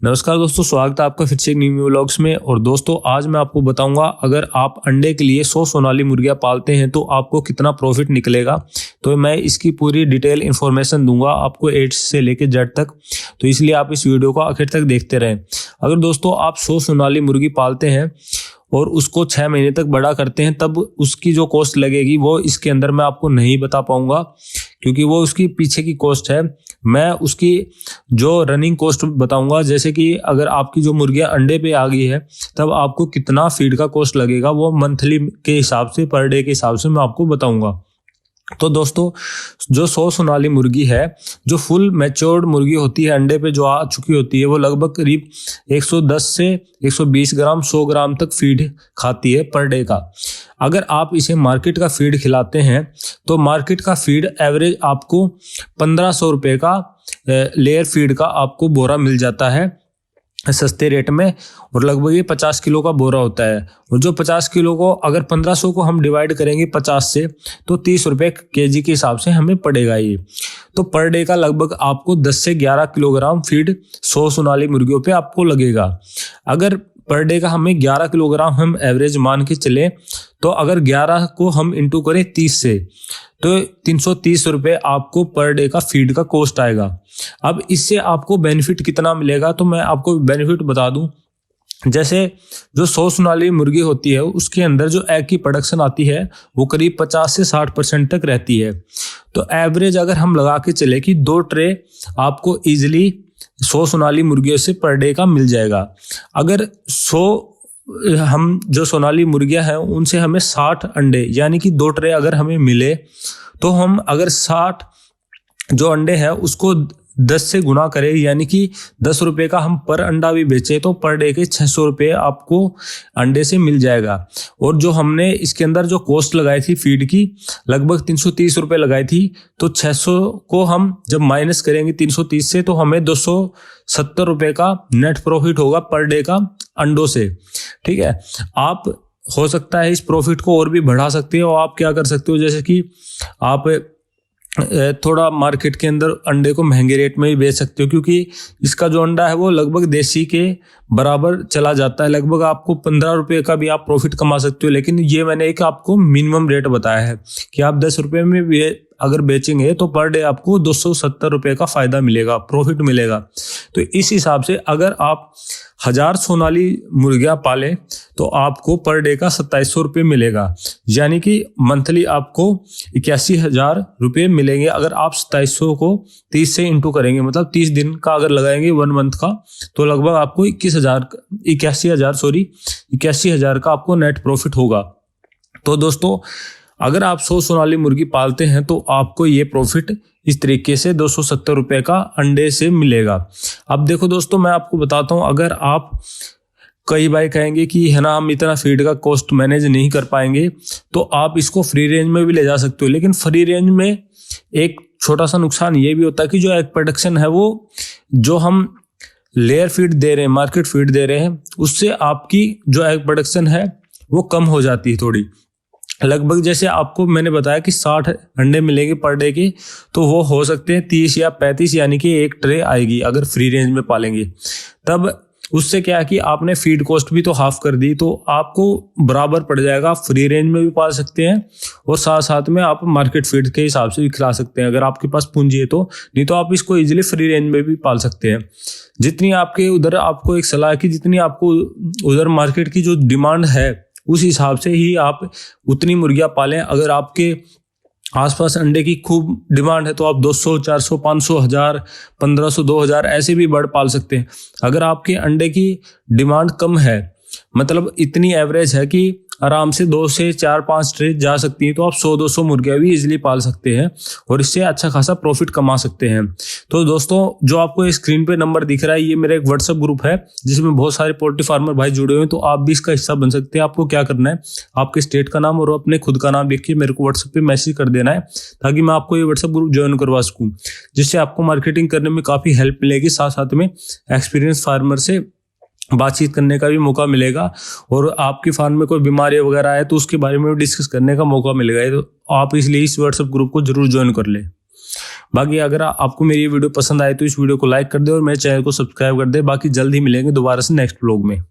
नमस्कार दोस्तों, स्वागत है आपका फिर से एक न्यू व्लॉग्स में। और दोस्तों आज मैं आपको बताऊंगा अगर आप अंडे के लिए 100 सोनाली मुर्गियां पालते हैं तो आपको कितना प्रॉफिट निकलेगा। तो मैं इसकी पूरी डिटेल इन्फॉर्मेशन दूंगा आपको A से लेकर Z तक, तो इसलिए आप इस वीडियो को आखिर तक देखते रहें। अगर दोस्तों आप 100 सोनाली मुर्गी पालते हैं और उसको 6 महीने तक बड़ा करते हैं तब उसकी जो कॉस्ट लगेगी वो इसके अंदर मैं आपको नहीं बता पाऊंगा, क्योंकि वो उसकी पीछे की कॉस्ट है। मैं उसकी जो रनिंग कॉस्ट बताऊंगा, जैसे कि अगर आपकी जो मुर्गियां अंडे पे आ गई है तब आपको कितना फीड का कॉस्ट लगेगा, वो मंथली के हिसाब से, पर डे के हिसाब से मैं आपको बताऊंगा। तो दोस्तों जो 100 सोनाली मुर्गी है, जो फुल मैच्योर्ड मुर्गी होती है, अंडे पे जो आ चुकी होती है, वो लगभग करीब 110 से 120 ग्राम 100 ग्राम तक फीड खाती है पर डे का। अगर आप इसे मार्केट का फीड खिलाते हैं तो मार्केट का फीड एवरेज आपको 1500 रुपये का लेयर फीड का आपको बोरा मिल जाता है सस्ते रेट में, और लगभग ये 50 किलो का बोरा होता है। और जो 50 किलो को अगर 1500 को हम डिवाइड करेंगे 50 से तो 30 रुपये केजी के हिसाब से हमें पड़ेगा ये। तो पर डे का लगभग आपको 10 से 11 किलोग्राम फीड 100 सोनाली मुर्गियों पे आपको लगेगा। अगर पर डे का हमें 11 किलोग्राम हम एवरेज मान के चले तो अगर 11 को हम इंटू करें 30 से तो 330 रुपये आपको पर डे का फीड का कॉस्ट आएगा। अब इससे आपको बेनिफिट कितना मिलेगा, तो मैं आपको बेनिफिट बता दूं। जैसे जो 100 सोनाली मुर्गी होती है उसके अंदर जो एग की प्रोडक्शन आती है वो करीब 50 से 60% तक रहती है। तो एवरेज अगर हम लगा के चले कि 2 ट्रे आपको ईजिली 100 सोनाली मुर्गियों से पर डे का मिल जाएगा। अगर 100 हम जो सोनाली मुर्गियां हैं उनसे हमें 60 अंडे यानी कि 2 ट्रे अगर हमें मिले तो हम अगर 60 जो अंडे हैं उसको 10 से गुना करें, यानी कि 10 रुपये का हम पर अंडा भी बेचे तो पर डे के 600 रुपये आपको अंडे से मिल जाएगा। और जो हमने इसके अंदर जो कॉस्ट लगाई थी फीड की लगभग 330 रुपये लगाई थी, तो 600 को हम जब माइनस करेंगे 330 से तो हमें 270 रुपये का नेट प्रॉफिट होगा पर डे का अंडों से। ठीक है, आप हो सकता है इस प्रॉफिट को और भी बढ़ा सकते हो। आप क्या कर सकते हो, जैसे कि आप थोड़ा मार्केट के अंदर अंडे को महंगे रेट में भी बेच सकते हो, क्योंकि इसका जो अंडा है वो लगभग देसी के बराबर चला जाता है। लगभग आपको 15 रुपये का भी आप प्रॉफिट कमा सकते हो। लेकिन ये मैंने एक आपको मिनिमम रेट बताया है कि आप 10 रुपये में भी अगर बेचेंगे तो पर डे आपको 270 रुपये का फायदा मिलेगा, प्रॉफिट मिलेगा। तो इस हिसाब से अगर आप 1000 सोनाली मुर्गियां पालें तो आपको पर डे का 2700 रुपये मिलेगा, यानी कि मंथली आपको 81,000 रुपये मिलेंगे। अगर आप 2700 को 30 से इंटू करेंगे, मतलब 30 दिन का अगर लगाएंगे 1 मंथ का, तो लगभग आपको 81,000 का आपको नेट प्रॉफिट होगा। तो दोस्तों अगर आप 100 सोनाली मुर्गी पालते हैं तो आपको ये प्रॉफिट इस तरीके से 270 रुपये का अंडे से मिलेगा। अब देखो दोस्तों, मैं आपको बताता हूँ, अगर आप कई भाई कहेंगे कि है ना हम इतना फीड का कॉस्ट मैनेज नहीं कर पाएंगे, तो आप इसको फ्री रेंज में भी ले जा सकते हो। लेकिन फ्री रेंज में एक छोटा सा नुकसान ये भी होता है कि जो एग प्रोडक्शन है वो जो हम लेयर फीड दे रहे हैं, मार्केट फीड दे रहे हैं, उससे आपकी जो एग प्रोडक्शन है वो कम हो जाती है थोड़ी। लगभग जैसे आपको मैंने बताया कि 60 अंडे मिलेंगे पर डे के, तो वो हो सकते हैं 30 या 35, यानी कि एक ट्रे आएगी अगर फ्री रेंज में पालेंगे। तब उससे क्या है कि आपने फीड कॉस्ट भी तो हाफ कर दी, तो आपको बराबर पड़ जाएगा। आप फ्री रेंज में भी पाल सकते हैं और साथ साथ में आप मार्केट फीड के हिसाब से भी खिला सकते हैं अगर आपके पास पूंजी है तो। नहीं तो आप इसको इजीली फ्री रेंज में भी पाल सकते हैं। जितनी आपके उधर, आपको एक सलाह है कि जितनी आपको उधर मार्केट की जो डिमांड है उस हिसाब से ही आप उतनी मुर्गियां पालें। अगर आपके आसपास अंडे की खूब डिमांड है तो आप 200, 400, 500, 1000, 1500, 2000 ऐसे भी बर्ड पाल सकते हैं। अगर आपके अंडे की डिमांड कम है, मतलब इतनी एवरेज है कि आराम से 2 से 4-5 ट्रे जा सकती हैं, तो आप 100-200 मुर्गियां भी इजीली पाल सकते हैं और इससे अच्छा खासा प्रॉफिट कमा सकते हैं। तो दोस्तों जो आपको स्क्रीन पे नंबर दिख रहा है, ये मेरा एक व्हाट्सएप ग्रुप है जिसमें बहुत सारे पोल्ट्री फार्मर भाई जुड़े हुए हैं, तो आप भी इसका हिस्सा बन सकते हैं। आपको क्या करना है, आपके स्टेट का नाम और अपने खुद का नाम लिख के मेरे को व्हाट्सएप पे मैसेज कर देना है, ताकि मैं आपको ये व्हाट्सएप ग्रुप ज्वाइन करवा सकूँ, जिससे आपको मार्केटिंग करने में काफ़ी हेल्प मिलेगी। साथ साथ में एक्सपीरियंस फार्मर से बातचीत करने का भी मौका मिलेगा, और आपकी फार्म में कोई बीमारी वगैरह है तो उसके बारे में भी डिस्कस करने का मौका मिलेगा। तो आप इसलिए इस व्हाट्सएप ग्रुप को जरूर ज्वाइन कर लें। बाकी अगर आपको मेरी ये वीडियो पसंद आए तो इस वीडियो को लाइक कर दे और मेरे चैनल को सब्सक्राइब कर दे। बाकी जल्द ही मिलेंगे दोबारा से नेक्स्ट व्लॉग में।